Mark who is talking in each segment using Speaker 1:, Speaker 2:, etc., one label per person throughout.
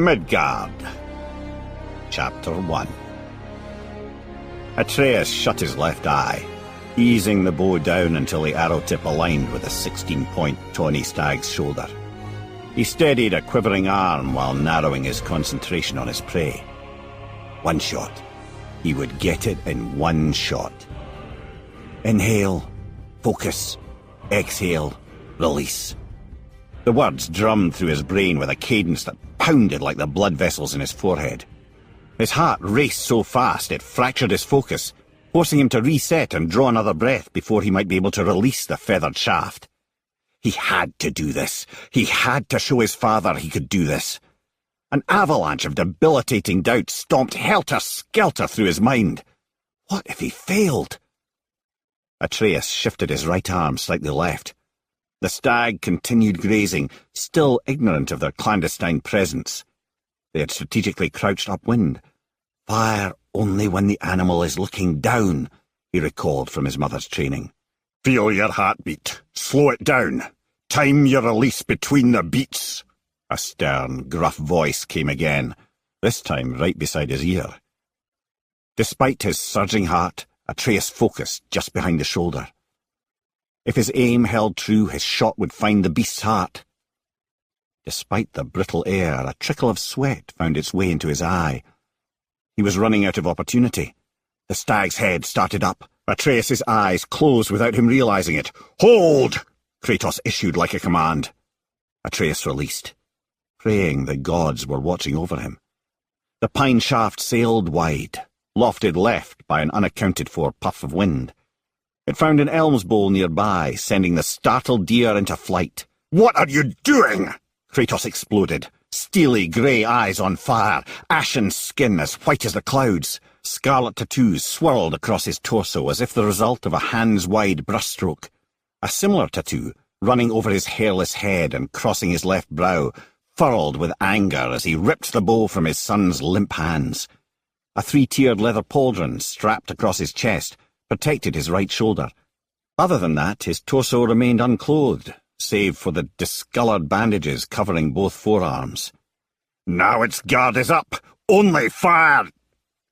Speaker 1: Midgard. Chapter 1. Atreus shut his left eye, easing the bow down until the arrow tip aligned with the 16-point tawny stag's shoulder. He steadied a quivering arm while narrowing his concentration on his prey. One shot. He would get it in one shot. Inhale, focus, exhale, release. The words drummed through his brain with a cadence that pounded like the blood vessels in his forehead. His heart raced so fast it fractured his focus, forcing him to reset and draw another breath before he might be able to release the feathered shaft. He had to do this. He had to show his father he could do this. An avalanche of debilitating doubt stomped helter-skelter through his mind. What if he failed? Atreus shifted his right arm slightly left. The stag continued grazing, still ignorant of their clandestine presence. They had strategically crouched upwind. Fire only when the animal is looking down, he recalled from his mother's training. Feel your heartbeat. Slow it down. Time your release between the beats. A stern, gruff voice came again, this time right beside his ear. Despite his surging heart, Atreus focused just behind the shoulder. If his aim held true, his shot would find the beast's heart. Despite the brittle air, a trickle of sweat found its way into his eye. He was running out of opportunity. The stag's head started up. Atreus's eyes closed without him realizing it. Hold! Kratos issued like a command. Atreus released, praying the gods were watching over him. The pine shaft sailed wide, lofted left by an unaccounted-for puff of wind. It found an elm's bole nearby, sending the startled deer into flight. "What are you doing?" Kratos exploded, steely grey eyes on fire, ashen skin as white as the clouds. Scarlet tattoos swirled across his torso as if the result of a hands-wide brushstroke. A similar tattoo, running over his hairless head and crossing his left brow, furled with anger as he ripped the bow from his son's limp hands. A three-tiered leather pauldron strapped across his chest protected his right shoulder. Other than that, his torso remained unclothed, save for the discoloured bandages covering both forearms. "Now its guard is up! Only fire!"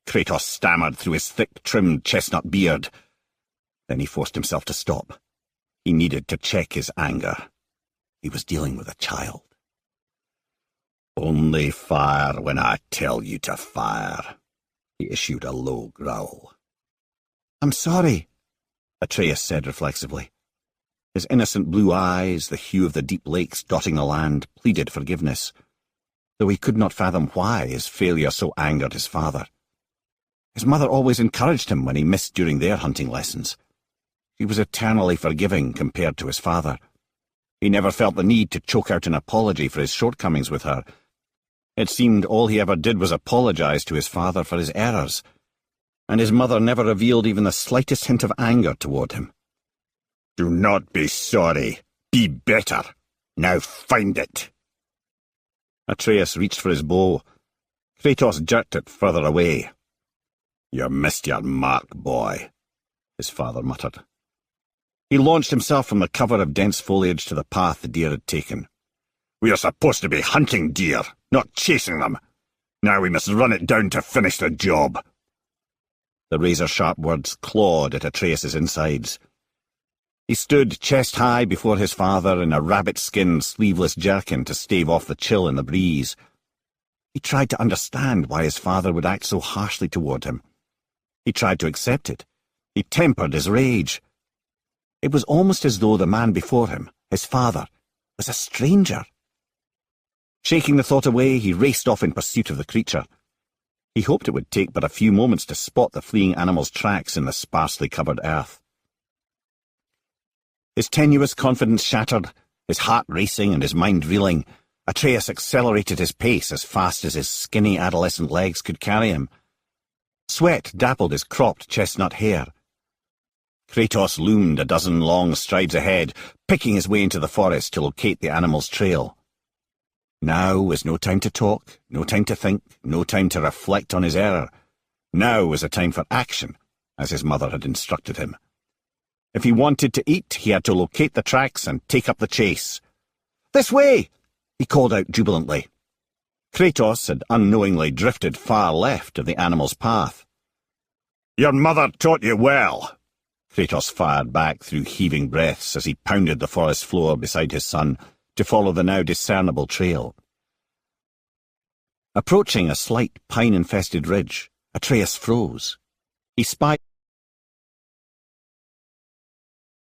Speaker 1: Kratos stammered through his thick, trimmed chestnut beard. Then he forced himself to stop. He needed to check his anger. He was dealing with a child. "Only fire when I tell you to fire," he issued a low growl. "I'm sorry," Atreus said reflexively. His innocent blue eyes, the hue of the deep lakes dotting the land, pleaded forgiveness, though he could not fathom why his failure so angered his father. His mother always encouraged him when he missed during their hunting lessons. She was eternally forgiving compared to his father. He never felt the need to choke out an apology for his shortcomings with her. It seemed all he ever did was apologize to his father for his errors, and his mother never revealed even the slightest hint of anger toward him. "Do not be sorry. Be better. Now find it." Atreus reached for his bow. Kratos jerked it further away. "You missed your mark, boy," his father muttered. He launched himself from the cover of dense foliage to the path the deer had taken. "We are supposed to be hunting deer, not chasing them. Now we must run it down to finish the job." The razor-sharp words clawed at Atreus's insides. He stood chest-high before his father in a rabbit-skinned, sleeveless jerkin to stave off the chill in the breeze. He tried to understand why his father would act so harshly toward him. He tried to accept it. He tempered his rage. It was almost as though the man before him, his father, was a stranger. Shaking the thought away, he raced off in pursuit of the creature. He hoped it would take but a few moments to spot the fleeing animal's tracks in the sparsely covered earth. His tenuous confidence shattered, his heart racing and his mind reeling, Atreus accelerated his pace as fast as his skinny adolescent legs could carry him. Sweat dappled his cropped chestnut hair. Kratos loomed a dozen long strides ahead, picking his way into the forest to locate the animal's trail. Now was no time to talk, no time to think, no time to reflect on his error. Now was a time for action, as his mother had instructed him. If he wanted to eat, he had to locate the tracks and take up the chase. "This way!" he called out jubilantly. Kratos had unknowingly drifted far left of the animal's path. "Your mother taught you well," Kratos fired back through heaving breaths as he pounded the forest floor beside his son to follow the now discernible trail. Approaching a slight pine-infested ridge, Atreus froze. He spied